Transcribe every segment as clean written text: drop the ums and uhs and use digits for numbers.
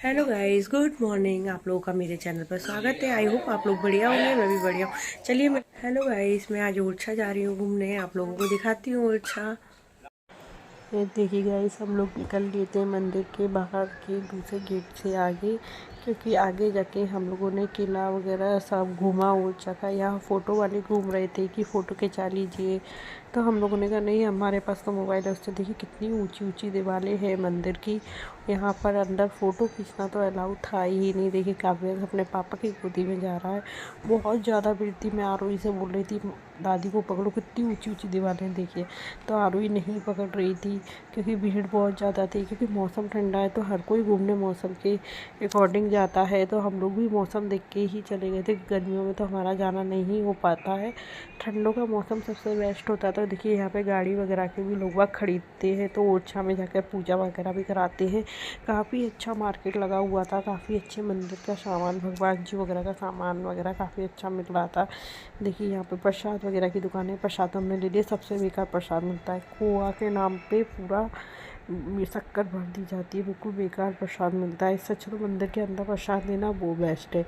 Hello guys, good morning. आप लोगों का मेरे चैनल पर स्वागत है। आई होप आप लोग बढ़िया होंगे, मैं भी बढ़िया हूँ। चलिए मैं हेलो गाइस, मैं आज ओरछा जा रही हूँ घूमने। आप लोगों को दिखाती हूँ ओरछा। ये देखिए गाइस, हम लोग निकल लिए थे मंदिर के बाहर के दूसरे गेट से आगे, क्योंकि आगे जाके हम लोगों ने किला वगैरह सब घूमा ओरछा का। यहाँ फ़ोटो वाले घूम रहे थे कि फ़ोटो खिंचा लीजिए, तो हम लोगों ने कहा नहीं, हमारे पास तो मोबाइल है। उससे देखिए कितनी ऊंची ऊंची दीवारें हैं मंदिर की। यहाँ पर अंदर फ़ोटो खींचना तो अलाउड था ही नहीं। देखिए काव्य अपने पापा की गोदी में जा रहा है। बहुत ज़्यादा भीड़ थी। मैं आरोही से बोल रही थी दादी को पकड़ो, कितनी ऊंची ऊंची दीवारें देखिए, तो आरोही नहीं पकड़ रही थी क्योंकि भीड़ बहुत ज़्यादा थी। क्योंकि मौसम ठंडा है तो हर कोई घूमने मौसम के अकॉर्डिंग जाता है, तो हम लोग भी मौसम देख के ही चले गए थे। गर्मियों में तो हमारा जाना नहीं हो पाता है, ठंडों का मौसम सबसे बेस्ट होता है। तो देखिए यहाँ पे गाड़ी वगैरह के भी लोग वहाँ खरीदते हैं, तो ओरछा में जाकर पूजा वगैरह भी कराते हैं। काफ़ी अच्छा मार्केट लगा हुआ था, काफ़ी अच्छे मंदिर का सामान, भगवान जी वगैरह का सामान वगैरह काफ़ी अच्छा मिल रहा था। देखिए यहाँ पे प्रसाद वगैरह की दुकान है। प्रसाद हमने ले लिया। सबसे बेकार प्रसाद मिलता है, खोआ के नाम पे पूरा शक्कर भर दी जाती है। बिल्कुल बेकार प्रसाद मिलता है। इससे अच्छा तो मंदिर के अंदर प्रसाद लेना वो बेस्ट है।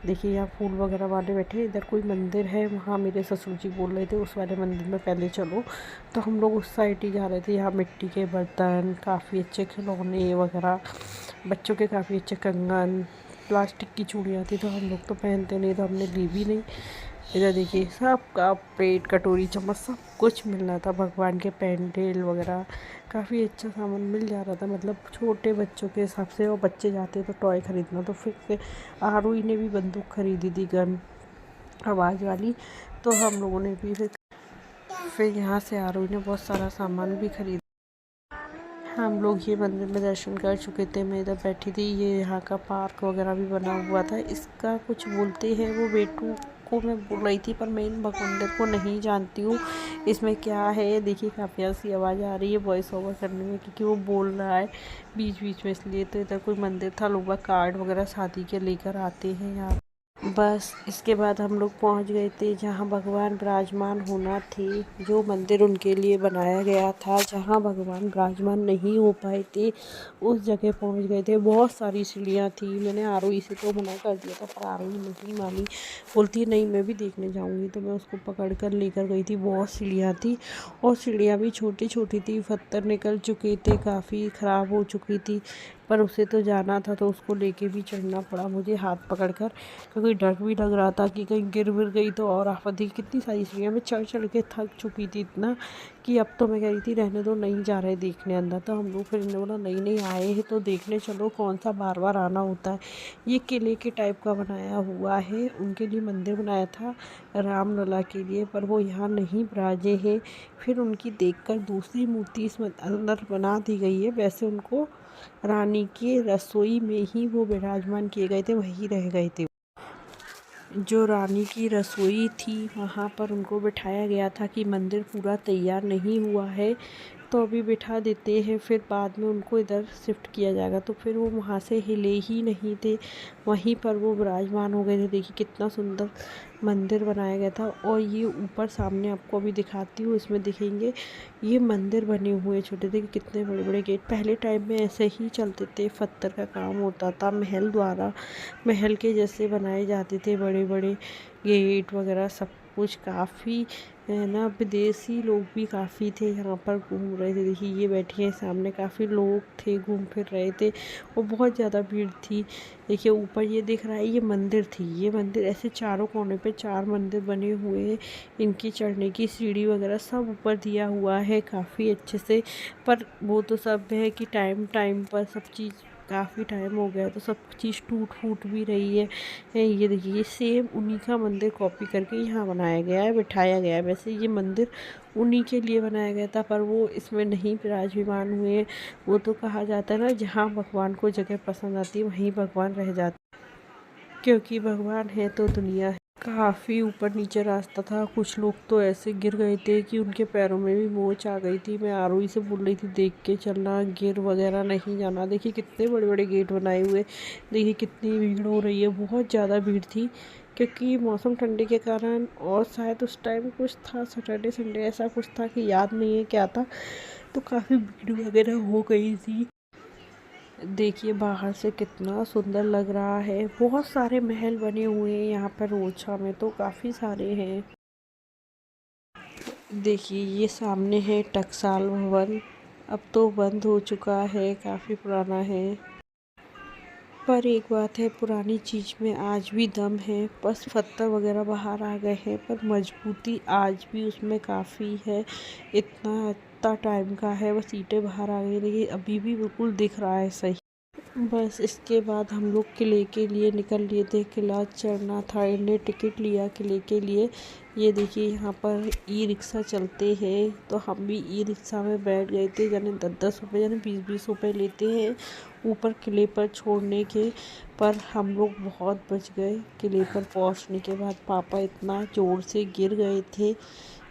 देखिए यहाँ फूल वगैरह वाले बैठे हैं। इधर कोई मंदिर है, वहाँ मेरे ससुर जी बोल रहे थे उस वाले मंदिर में पहले चलो, तो हम लोग उस साइड ही जा रहे थे। यहाँ मिट्टी के बर्तन, काफ़ी अच्छे खिलौने वगैरह, बच्चों के काफ़ी अच्छे कंगन, प्लास्टिक की चूड़ियाँ थी, तो हम लोग तो पहनते नहीं, तो हमने ली भी नहीं। इधर देखिए सबका प्लेट, कटोरी, चम्मच सब कुछ मिल रहा था। भगवान के पेंडल वगैरह काफ़ी अच्छा सामान मिल जा रहा था, मतलब छोटे बच्चों के हिसाब से। और बच्चे जाते तो टॉय खरीदना, तो फिर से आरुई ने भी बंदूक खरीदी थी, गन आवाज़ वाली, तो हम लोगों ने भी फिर यहाँ से आरुई ने बहुत सारा सामान भी खरीदा। हम लोग ये मंदिर में दर्शन कर चुके थे। मैं इधर बैठी थी। ये यहाँ का पार्क वगैरह भी बना हुआ था। इसका कुछ बोलते हैं, वो बेटू को मैं बोल रही थी, पर मैं इन मंदिर को नहीं जानती हूँ इसमें क्या है। देखिए काफ़ी ऐसी आवाज़ आ रही है वॉइस ओवर करने में, क्योंकि वो बोल रहा है बीच बीच में, इसलिए। तो इधर कोई मंदिर था, लोग कार्ड वगैरह शादी के लेकर आते हैं यहाँ। बस इसके बाद हम लोग पहुंच गए थे जहां भगवान विराजमान होना थे। जो मंदिर उनके लिए बनाया गया था, जहां भगवान विराजमान नहीं हो पाए थे, उस जगह पहुंच गए थे। बहुत सारी सीढ़ियां थी। मैंने आरोही से तो मना कर दिया था, पर आरोही नहीं मानी। बोलती नहीं, मैं भी देखने जाऊंगी, तो मैं उसको पकड़ कर लेकर गई थी। बहुत सीढ़ियाँ थी, और सीढ़ियाँ भी छोटी छोटी थी। पत्थर निकल चुके थे, काफ़ी ख़राब हो चुकी थी, पर उसे तो जाना था, तो उसको लेके भी चढ़ना पड़ा मुझे हाथ पकड़कर, क्योंकि डर भी लग रहा था कि कहीं गिर विर गई तो और आफत थी। कितनी सारी सीढ़ियाँ मैं चढ़ चढ़ के थक चुकी थी इतना, कि अब तो मैं कह रही थी रहने दो, नहीं जा रहे देखने अंदर। तो हम लोग फिर इन्होंने बोला नहीं नहीं, आए हैं तो देखने चलो, कौन सा बार बार आना होता है। ये किले के टाइप का बनाया हुआ है, उनके लिए मंदिर बनाया था रामलला के लिए, पर वो यहाँ नहीं विराजे हैं। फिर उनकी देखकर दूसरी मूर्ति इस अंदर बना दी गई है। वैसे उनको रानी की रसोई में ही वो विराजमान किए गए थे, वहीं रह गए थे। जो रानी की रसोई थी वहाँ पर उनको बिठाया गया था कि मंदिर पूरा तैयार नहीं हुआ है, तो अभी बिठा देते हैं, फिर बाद में उनको इधर शिफ्ट किया जाएगा। तो फिर वो वहाँ से हिले ही नहीं थे, वहीं पर वो विराजमान हो गए थे। देखिए कितना सुंदर मंदिर बनाया गया था। और ये ऊपर सामने आपको अभी दिखाती हूँ, इसमें दिखेंगे ये मंदिर बने हुए छोटे थे, कितने बड़े बड़े गेट। पहले टाइम में ऐसे ही चलते थे, पत्थर का काम होता था, महल द्वारा महल के जैसे बनाए जाते थे बड़े बड़े गेट वगैरह सब कुछ। काफ़ी है ना, विदेशी लोग भी काफ़ी थे यहाँ पर घूम रहे थे। देखिए ये बैठे हैं सामने, काफ़ी लोग थे, घूम फिर रहे थे, और बहुत ज़्यादा भीड़ थी। देखिए ऊपर ये दिख रहा है, ये मंदिर थी। ये मंदिर ऐसे चारों कोने पे 4 मंदिर बने हुए हैं। इनकी चढ़ने की सीढ़ी वगैरह सब ऊपर दिया हुआ है काफ़ी अच्छे से। पर वो तो सब है कि टाइम टाइम पर सब चीज़, काफ़ी टाइम हो गया तो सब चीज़ टूट फूट भी रही है। ये देखिए ये सेम उन्हीं का मंदिर कॉपी करके यहाँ बनाया गया है, बिठाया गया है। वैसे ये मंदिर उन्हीं के लिए बनाया गया था, पर वो इसमें नहीं विराजमान हुए हैं। वो तो कहा जाता है ना, जहाँ भगवान को जगह पसंद आती है वहीं भगवान रह जाते, क्योंकि भगवान है तो दुनिया है। काफ़ी ऊपर नीचे रास्ता था। कुछ लोग तो ऐसे गिर गए थे कि उनके पैरों में भी मोच आ गई थी। मैं आरोही से बोल रही थी देख के चलना, गिर वगैरह नहीं जाना। देखिए कितने बड़े बड़े गेट बनाए हुए। देखिए कितनी भीड़ हो रही है, बहुत ज़्यादा भीड़ थी, क्योंकि मौसम ठंडे के कारण, और शायद उस टाइम कुछ था सैटरडे संडे ऐसा कुछ था कि याद नहीं है क्या था, तो काफ़ी भीड़ वगैरह हो गई थी। देखिए बाहर से कितना सुंदर लग रहा है। बहुत सारे महल बने हुए हैं यहाँ पर ओरछा में, तो काफ़ी सारे हैं। देखिए ये सामने है टकसाल भवन। अब तो बंद हो चुका है, काफ़ी पुराना है। पर एक बात है, पुरानी चीज़ में आज भी दम है। बस पत्थर वगैरह बाहर आ गए हैं, पर मजबूती आज भी उसमें काफ़ी है। इतना टाइम का है, बस ईंटें बाहर आ गई, लेकिन अभी भी बिल्कुल दिख रहा है सही। बस इसके बाद हम लोग किले के लिए निकल लिए थे। किला चढ़ना था, इन्हें टिकट लिया किले के लिए। ये देखिए यहाँ पर ई रिक्शा चलते हैं, तो हम भी ई रिक्शा में बैठ गए थे। यानी 10-10 रुपये यानी 20-20 रुपये लेते हैं ऊपर किले पर छोड़ने के। पर हम लोग बहुत बच गए। किले पर पहुँचने के बाद पापा इतना ज़ोर से गिर गए थे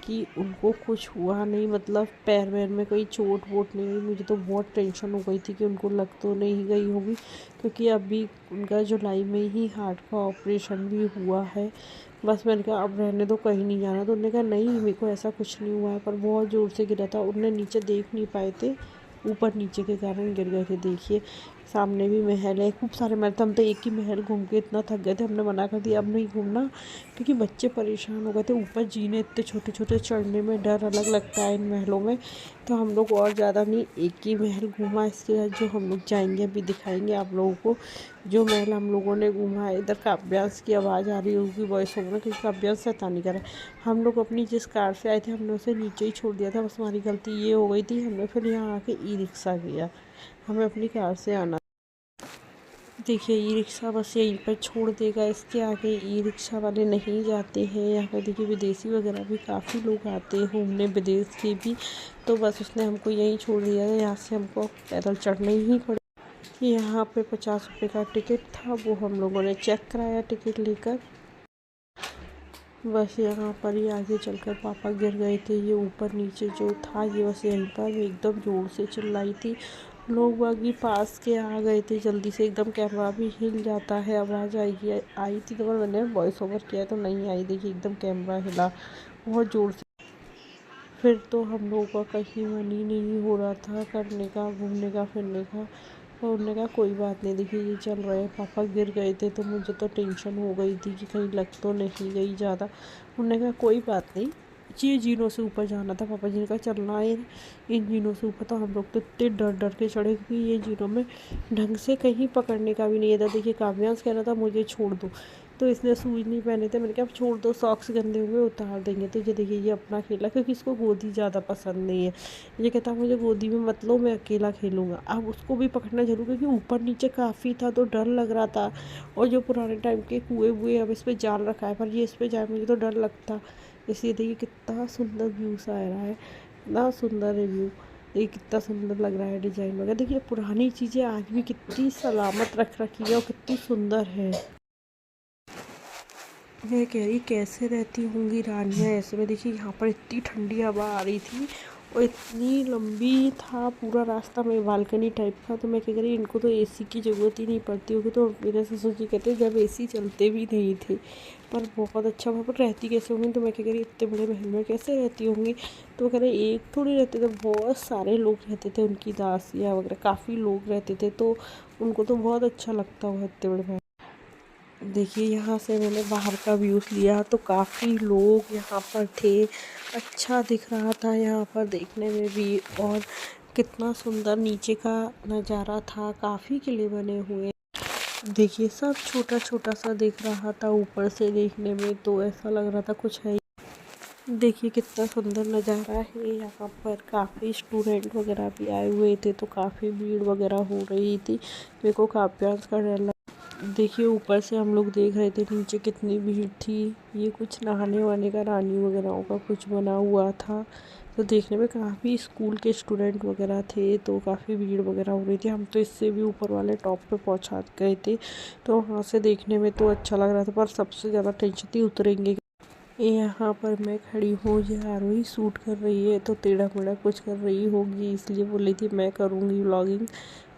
कि उनको कुछ हुआ नहीं, मतलब पैर वैर में कोई चोट वोट नहीं हुई। मुझे तो बहुत टेंशन हो गई थी कि उनको लग तो नहीं गई होगी, क्योंकि अभी उनका जुलाई में ही हार्ट का ऑपरेशन भी हुआ है। बस मैंने कहा अब रहने दो, कहीं नहीं जाना। तो उन्होंने कहा नहीं मेरे को ऐसा कुछ नहीं हुआ है, पर बहुत ज़ोर से गिरा था। उन्हें नीचे देख नहीं पाए थे, ऊपर नीचे के कारण गिर गए थे। देखिए सामने भी महल है, खूब सारे महल थे। हम तो एक ही महल घूम के इतना थक गए थे, हमने मना कर दिया अब नहीं घूमना, क्योंकि बच्चे परेशान हो गए थे। ऊपर जीने इतने छोटे छोटे, चढ़ने में डर अलग लगता है इन महलों में। तो हम लोग और ज़्यादा नहीं, एक ही महल घूमा। इसके बाद जो हम लोग जाएंगे अभी दिखाएंगे आप लोगों को। जो महल हम लोगों ने घूमा है, इधर काव्यांश की आवाज़ आ रही होगी वॉइस ओवर में, क्योंकि काव्यांश शैतानी कर रहा है। हम लोग अपनी जिस कार से आए थे हमने उसे नीचे ही छोड़ दिया था। बस हमारी गलती ये हो गई थी, हमने फिर यहाँ आके ई रिक्शा किया। हमें अपनी कार से आना। देखिए ई रिक्शा बस यहीं पर छोड़ देगा, इसके आगे ई रिक्शा वाले नहीं जाते हैं। यहाँ पर देखिए विदेशी वगैरह भी काफ़ी लोग आते हैं घूमने, विदेश के भी। तो बस उसने हमको यहीं छोड़ दिया था, यहाँ से हमको पैदल चढ़ना ही पड़ा। यहाँ पे 50 रुपये का टिकट था, वो हम लोगों ने चेक कराया टिकट लेकर। बस यहाँ पर ही आगे चलकर पापा गिर गए थे। ये ऊपर नीचे जो था ये बस यहीं पर एकदम ज़ोर से चिल्लाई थी। लोग बागी पास के आ गए थे जल्दी से, एकदम कैमरा भी हिल जाता है, आवाज़ आई थी तो मैंने वॉइस ओवर किया तो नहीं आई। देखिए एकदम कैमरा हिला बहुत ज़ोर से। फिर तो हम लोगों का कहीं मन ही नहीं हो रहा था करने का, घूमने का, फिरने का। तो उन्होंने कहा कोई बात नहीं, देखिए ये चल रहे हैं। पापा गिर गए थे तो मुझे तो टेंशन हो गई थी कि कहीं लग तो नहीं गई ज़्यादा। उन्होंने कहा कोई बात नहीं, ये जीनों से ऊपर जाना था। पापा जी ने कहा चलना है इन जीनों से ऊपर। तो हम लोग तो इतने डर डर के चढ़े, क्योंकि ये जीनों में ढंग से कहीं पकड़ने का भी नहीं था। देखिए काव्यांश कह रहा था मुझे छोड़ दो, तो इसने शूज नहीं पहने थे। मैंने कहा अब छोड़ दो, सॉक्स गंदे हुए उतार देंगे। तो ये देखिए ये अपना खेला, क्योंकि इसको गोदी ज़्यादा पसंद नहीं है। ये कहता मुझे गोदी में मत लो, मैं अकेला खेलूँगा। अब उसको भी पकड़ना जरूर, क्योंकि ऊपर नीचे काफ़ी था तो डर लग रहा था। और जो पुराने टाइम के कुएँ वुए अब इस पर जाल रखा है, पर ये इस पर जाए मुझे तो डर लगता। इसलिए देखिए कितना सुंदर व्यू सा आ रहा है, इतना सुंदर है व्यू। ये कितना सुंदर लग रहा है डिजाइन वगैरह। देखिए पुरानी चीज़ें आज भी कितनी सलामत रख रखी है और कितनी सुंदर है। मैं कह रही कैसे रहती होंगी रानियाँ ऐसे में। देखिए यहाँ पर इतनी ठंडी हवा आ रही थी और इतनी लंबी था पूरा रास्ता में, बालकनी टाइप का। तो मैं कह रही इनको तो एसी की ज़रूरत ही नहीं पड़ती होगी। तो मेरे ससुर जी कहते जब एसी चलते भी नहीं थे। पर बहुत अच्छा वहाँ पर रहती कैसे होंगी। तो मैं कह रही इतने बड़े महल में कैसे रहती होंगी। तो कह रहे एक थोड़ी रहते थे, बहुत सारे लोग रहते थे, उनकी दासियाँ वगैरह काफ़ी लोग रहते थे। तो उनको तो बहुत अच्छा लगता हुआ इतने बड़े महल। देखिए यहाँ से मैंने बाहर का व्यूज़ लिया तो काफ़ी लोग यहाँ पर थे, अच्छा दिख रहा था यहाँ पर देखने में भी। और कितना सुंदर नीचे का नज़ारा था, काफ़ी किले बने हुए। देखिए सब छोटा छोटा सा दिख रहा था ऊपर से देखने में, तो ऐसा लग रहा था कुछ है। देखिए कितना सुंदर नज़ारा है यहाँ पर। काफ़ी स्टूडेंट वगैरह भी आए हुए थे, तो काफ़ी भीड़ वगैरह हो रही थी। मेरे को काव्यांश का डर। देखिए ऊपर से हम लोग देख रहे थे नीचे कितनी भीड़ थी। ये कुछ नहाने वाने का, रानी वगैरह का कुछ बना हुआ था। तो देखने में काफ़ी स्कूल के स्टूडेंट वगैरह थे, तो काफ़ी भीड़ वगैरह हो रही थी। हम तो इससे भी ऊपर वाले टॉप पे पहुंचा गए थे, तो वहाँ से देखने में तो अच्छा लग रहा था। पर सबसे ज़्यादा टेंशन थी उतरेंगे। यहाँ पर मैं खड़ी हूँ, ये आरोही शूट कर रही है, तो टेढ़ा मेढ़ा कुछ कर रही होगी, इसलिए बोल रही थी मैं करूँगी व्लॉगिंग।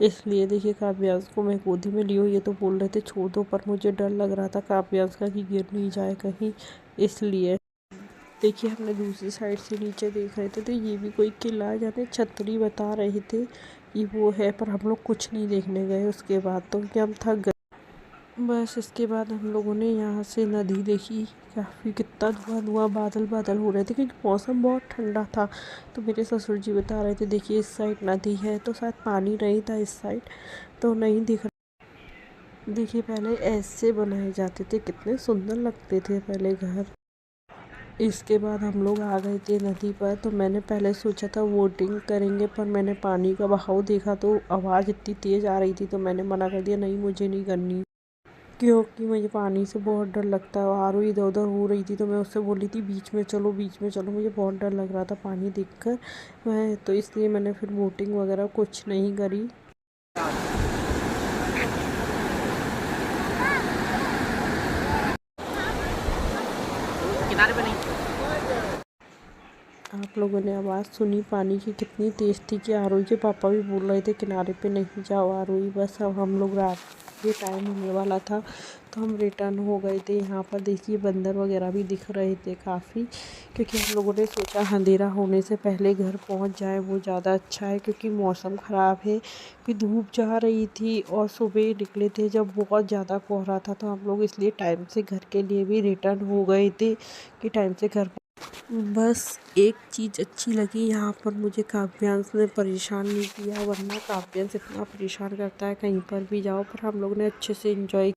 इसलिए देखिए काव्यांश को मैं गोदी में ली हूँ। ये तो बोल रहे थे छोड़ दो, पर मुझे डर लग रहा था काव्यांश का कि गिर नहीं जाए कहीं, इसलिए। देखिए हमने दूसरी साइड से नीचे देख रहे थे, तो ये भी कोई किला, जाने छतरी बता रहे थे की वो है, पर हम लोग कुछ नहीं देखने गए उसके बाद तो, क्योंकि हम थक गए। बस इसके बाद हम लोगों ने यहाँ से नदी देखी। काफ़ी कितना धुआं धुआं बादल बादल हो रहे थे, क्योंकि मौसम बहुत ठंडा था। तो मेरे ससुर जी बता रहे थे देखिए इस साइड नदी है, तो शायद पानी नहीं था इस साइड, तो नहीं दिख रहा। देखिए पहले ऐसे बनाए जाते थे, कितने सुंदर लगते थे पहले घर। इसके बाद हम लोग आ गए थे नदी पर। तो मैंने पहले सोचा था बोटिंग करेंगे, पर मैंने पानी का बहाव देखा तो आवाज़ इतनी तेज़ आ रही थी, तो मैंने मना कर दिया, नहीं मुझे नहीं करनी, क्योंकि मुझे पानी से बहुत डर लगता है। आरू इधर उधर हो रही थी, तो मैं उससे बोली थी बीच में चलो बीच में चलो, मुझे बहुत डर लग रहा था पानी देखकर मैं, तो इसलिए मैंने फिर बोटिंग वगैरह कुछ नहीं करी। किनारे पे नहीं। आप लोगों ने आवाज़ सुनी पानी की कितनी तेज़ थी, कि आरोही के पापा भी बोल रहे थे किनारे पे नहीं जाओ आरोही। बस अब हम लोग रात के टाइम होने वाला था, तो हम रिटर्न हो गए थे। यहाँ पर देखिए बंदर वगैरह भी दिख रहे थे काफ़ी, क्योंकि हम लोगों ने सोचा अंधेरा होने से पहले घर पहुँच जाए वो ज़्यादा अच्छा है, क्योंकि मौसम ख़राब है। फिर धूप जा रही थी और सुबह निकले थे जब बहुत ज़्यादा कोहरा था, तो हम लोग इसलिए टाइम से घर के लिए भी रिटर्न हो गए थे कि टाइम से घर। बस एक चीज़ अच्छी लगी यहाँ पर मुझे, काव्यांश ने परेशान नहीं किया, वरना काव्यांश इतना परेशान करता है कहीं पर भी जाओ, पर हम लोग ने अच्छे से एंजॉय